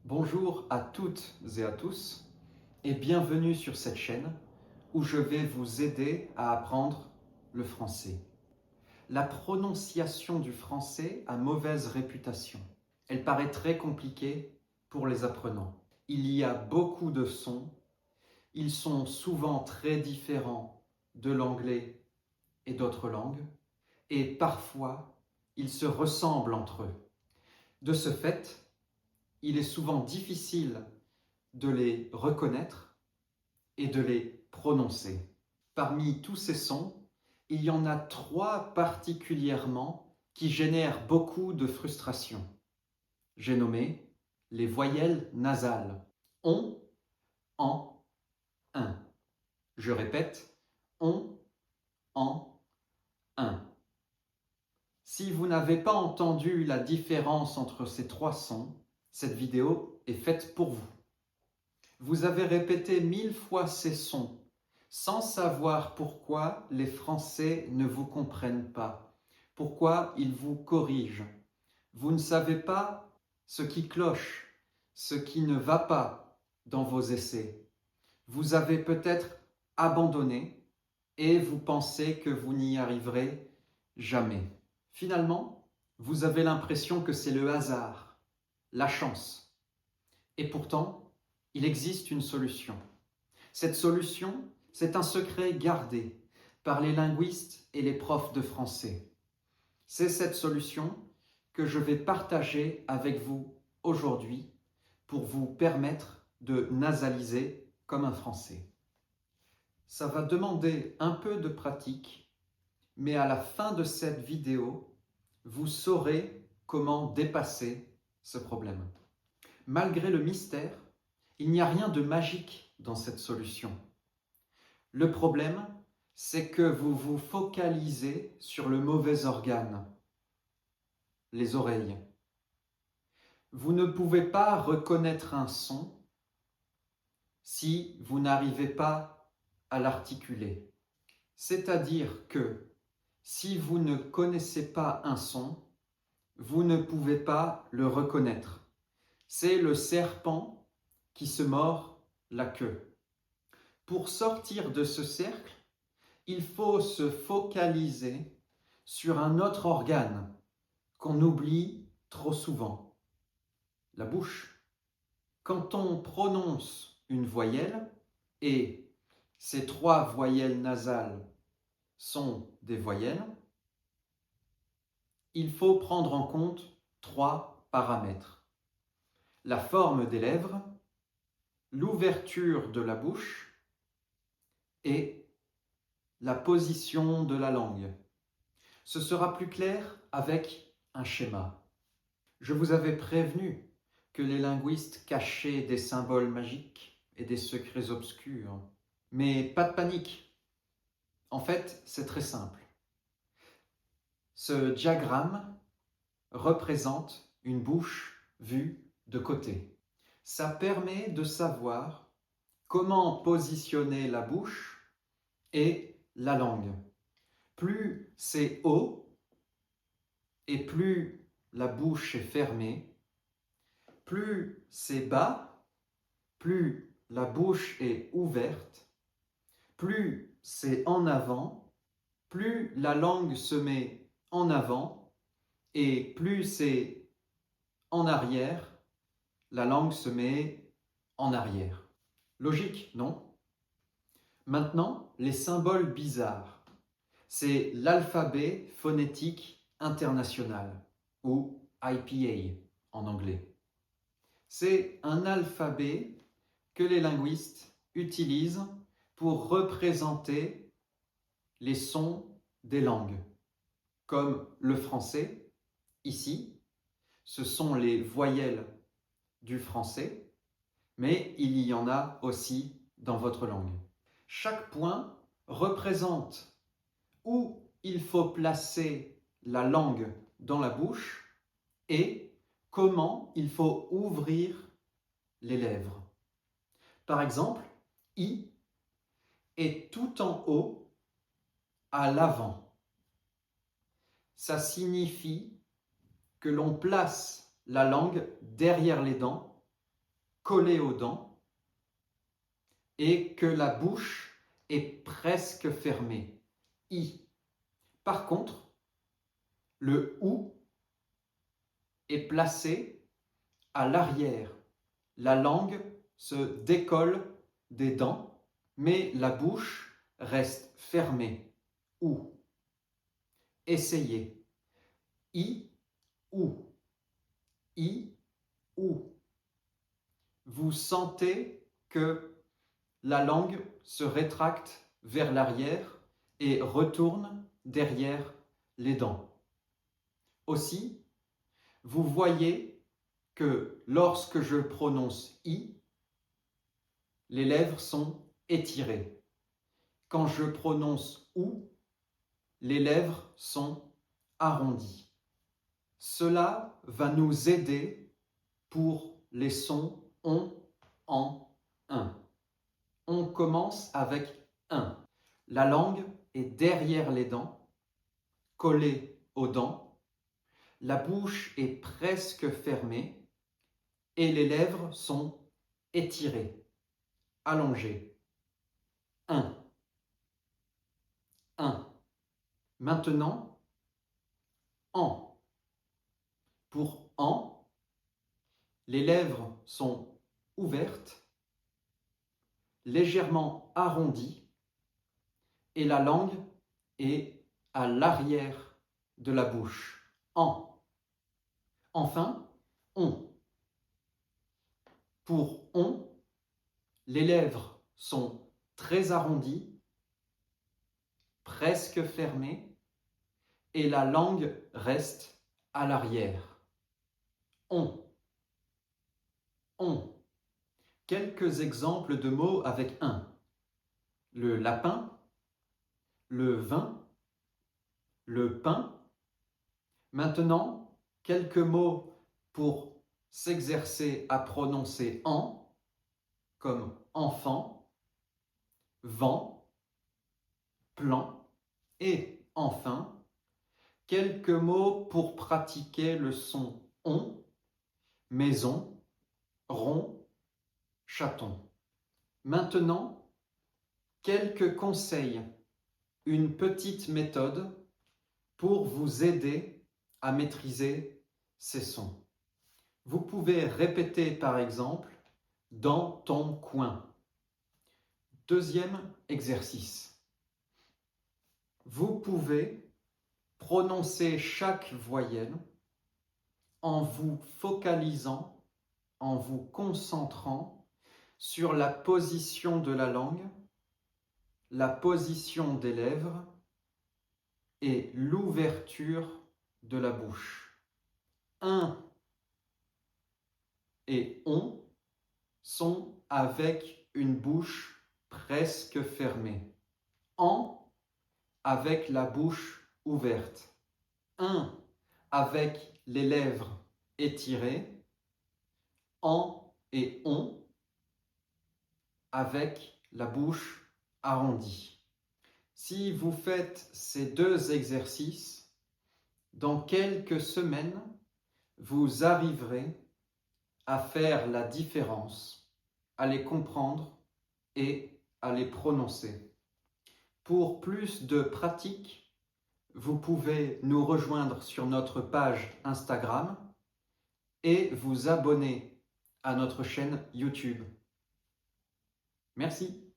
Bonjour à toutes et à tous et bienvenue sur cette chaîne où je vais vous aider à apprendre le français. La prononciation du français a mauvaise réputation. Elle paraît très compliquée pour les apprenants. Il y a beaucoup de sons, ils sont souvent très différents de l'anglais et d'autres langues et parfois ils se ressemblent entre eux. De ce fait, il est souvent difficile de les reconnaître et de les prononcer. Parmi tous ces sons, il y en a 3 particulièrement qui génèrent beaucoup de frustration. J'ai nommé les voyelles nasales. On, en, un. Je répète, on, en, un. Si vous n'avez pas entendu la différence entre ces 3 sons, cette vidéo est faite pour vous. Vous avez répété 1000 fois ces sons sans savoir pourquoi les Français ne vous comprennent pas, pourquoi ils vous corrigent. Vous ne savez pas ce qui cloche, ce qui ne va pas dans vos essais. Vous avez peut-être abandonné et vous pensez que vous n'y arriverez jamais. Finalement, vous avez l'impression que c'est le hasard, la chance. Et pourtant, il existe une solution. Cette solution, c'est un secret gardé par les linguistes et les profs de français. C'est cette solution que je vais partager avec vous aujourd'hui pour vous permettre de nasaliser comme un français. Ça va demander un peu de pratique, mais à la fin de cette vidéo, vous saurez comment dépasser ce problème. Malgré le mystère, il n'y a rien de magique dans cette solution. Le problème, c'est que vous vous focalisez sur le mauvais organe, les oreilles. Vous ne pouvez pas reconnaître un son si vous n'arrivez pas à l'articuler. C'est-à-dire que si vous ne connaissez pas un son, vous ne pouvez pas le reconnaître. C'est le serpent qui se mord la queue. Pour sortir de ce cercle, il faut se focaliser sur un autre organe qu'on oublie trop souvent, la bouche. Quand on prononce une voyelle, et ces 3 voyelles nasales sont des voyelles, il faut prendre en compte 3 paramètres. La forme des lèvres, l'ouverture de la bouche et la position de la langue. Ce sera plus clair avec un schéma. Je vous avais prévenu que les linguistes cachaient des symboles magiques et des secrets obscurs. Mais pas de panique. En fait, c'est très simple. Ce diagramme représente une bouche vue de côté. Ça permet de savoir comment positionner la bouche et la langue. Plus c'est haut et plus la bouche est fermée, plus c'est bas, plus la bouche est ouverte, plus c'est en avant, plus la langue se met en avant et plus c'est en arrière, la langue se met en arrière. Logique, non? Maintenant, les symboles bizarres. C'est l'alphabet phonétique international, ou IPA en anglais. C'est un alphabet que les linguistes utilisent pour représenter les sons des langues, comme le français, ici, ce sont les voyelles du français, mais il y en a aussi dans votre langue. Chaque point représente où il faut placer la langue dans la bouche et comment il faut ouvrir les lèvres. Par exemple, I est tout en haut à l'avant. Ça signifie que l'on place la langue derrière les dents collée aux dents et que la bouche est presque fermée. I. Par contre, le OU est placé à l'arrière. La langue se décolle des dents, mais la bouche reste fermée. OU. Essayez. I, OU. I, OU. Vous sentez que la langue se rétracte vers l'arrière et retourne derrière les dents. Aussi, vous voyez que lorsque je prononce I, les lèvres sont étirées. Quand je prononce OU, les lèvres sont arrondies. Cela va nous aider pour les sons ON, en, un. On commence avec un. La langue est derrière les dents, collée aux dents. La bouche est presque fermée et les lèvres sont étirées, allongées. Un. Un. Maintenant, en. Pour en, les lèvres sont ouvertes, légèrement arrondies et la langue est à l'arrière de la bouche. En. Enfin, on. Pour on, les lèvres sont très arrondies, presque fermées et la langue reste à l'arrière. On. On. Quelques exemples de mots avec un. Le lapin, le vin, le pain. Maintenant, quelques mots pour s'exercer à prononcer en, comme enfant, vent, plan. Et enfin, quelques mots pour pratiquer le son on, maison, rond, chaton. Maintenant, quelques conseils, une petite méthode pour vous aider à maîtriser ces sons. Vous pouvez répéter par exemple « dans ton coin ». Deuxième exercice. Vous pouvez prononcer chaque voyelle en vous focalisant, en vous concentrant sur la position de la langue, la position des lèvres et l'ouverture de la bouche. Un et on sont avec une bouche presque fermée. En avec la bouche ouverte. Un avec les lèvres étirées. En et on avec la bouche arrondie. Si vous faites ces deux exercices, dans quelques semaines, vous arriverez à faire la différence, à les comprendre et à les prononcer. Pour plus de pratique, vous pouvez nous rejoindre sur notre page Instagram et vous abonner à notre chaîne YouTube. Merci.